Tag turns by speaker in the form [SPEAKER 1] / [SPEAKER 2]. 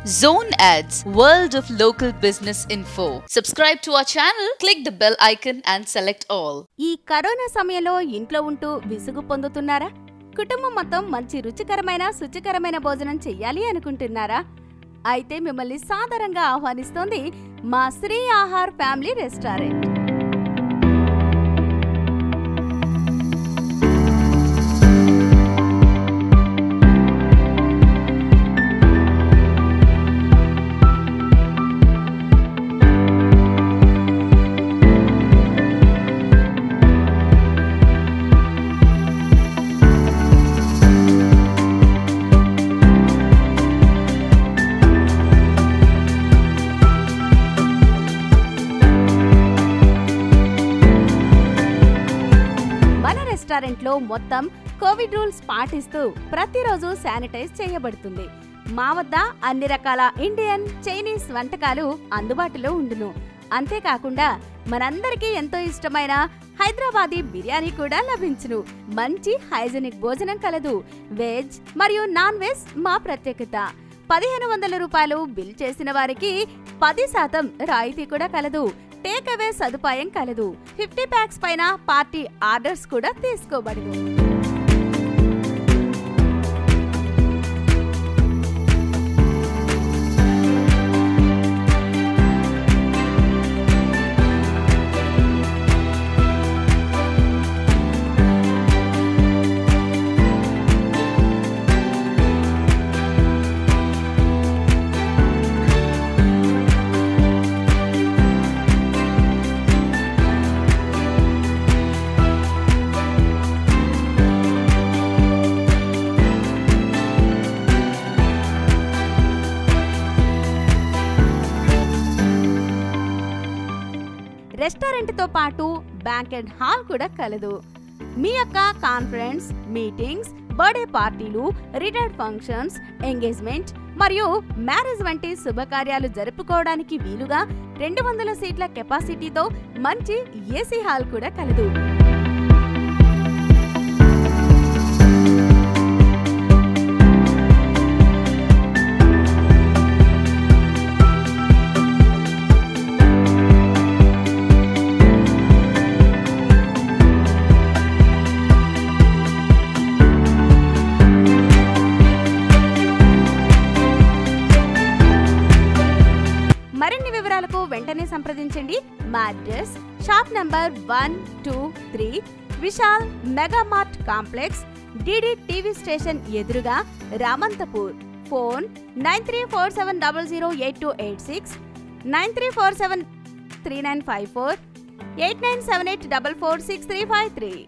[SPEAKER 1] Zone Ads, World of Local Business Info. Subscribe to our channel, click the bell icon and select all.
[SPEAKER 2] ఈ corona సమయంలో ఇంట్లో ఉంటూ విసుగు పొందుతున్నారా? కుటుంబం మొత్తం మంచి రుచికరమైన శుచికరమైన భోజనం చెయ్యాలి అనుకుంటున్నారా? అయితే మిమ్మల్ని సాదరంగా ఆహ్వానిస్తోంది మా శ్రీ ఆహార్ ఫ్యామిలీ రెస్టారెంట్. రెస్టారెంట్లో మొత్తం కోవిడ్ రూల్స్ పాటిస్తూ ప్రతిరోజు శానిటైజ్ చేయబడుతుంది. మా వద్ద అన్ని రకాల ఇండియన్, చైనీస్ వంటకాలు అందుబాటులో ఉండును. అంతేకాకుండా మనందరికీ ఎంతో ఇష్టమైన హైదరాబాదీ బిర్యానీ కూడా లభించును. మంచి హైజెనిక్ భోజనం కలదు. వెజ్ మరియు నాన్ వెజ్ మా ప్రత్యేకత. 1500 రూపాయలు బిల్ చేసిన వారికి 10% రాయితీ కూడా కలదు. టేక్ అవే సదుపాయం కలదు. 50 ప్యాక్స్ పైన పార్టీ ఆర్డర్స్ కూడా తీసుకోబడును. రెస్టారెంట్ తో పాటు బ్యాంకెట్ హాల్ కూడా కలదు. మీ యొక్క కాన్ఫరెన్స్, మీటింగ్స్, బర్త్డే పార్టీలు, రిటైర్డ్ ఫంక్షన్స్, ఎంగేజ్మెంట్ మరియు మ్యారేజ్ వంటి శుభకార్యాలు జరుపుకోవడానికి వీలుగా 200 సీట్ల కెపాసిటీతో మంచి ఏసీ హాల్ కూడా కలదు. మరిన్ని వివరాలకు వెంటనే సంప్రదించండి. మా address shop number 123 Vishal mega mart complex, DD TV station ఎదురుగా, రామంతపూర్. ఫోన్ 9347008286, 93473954, 8978446353.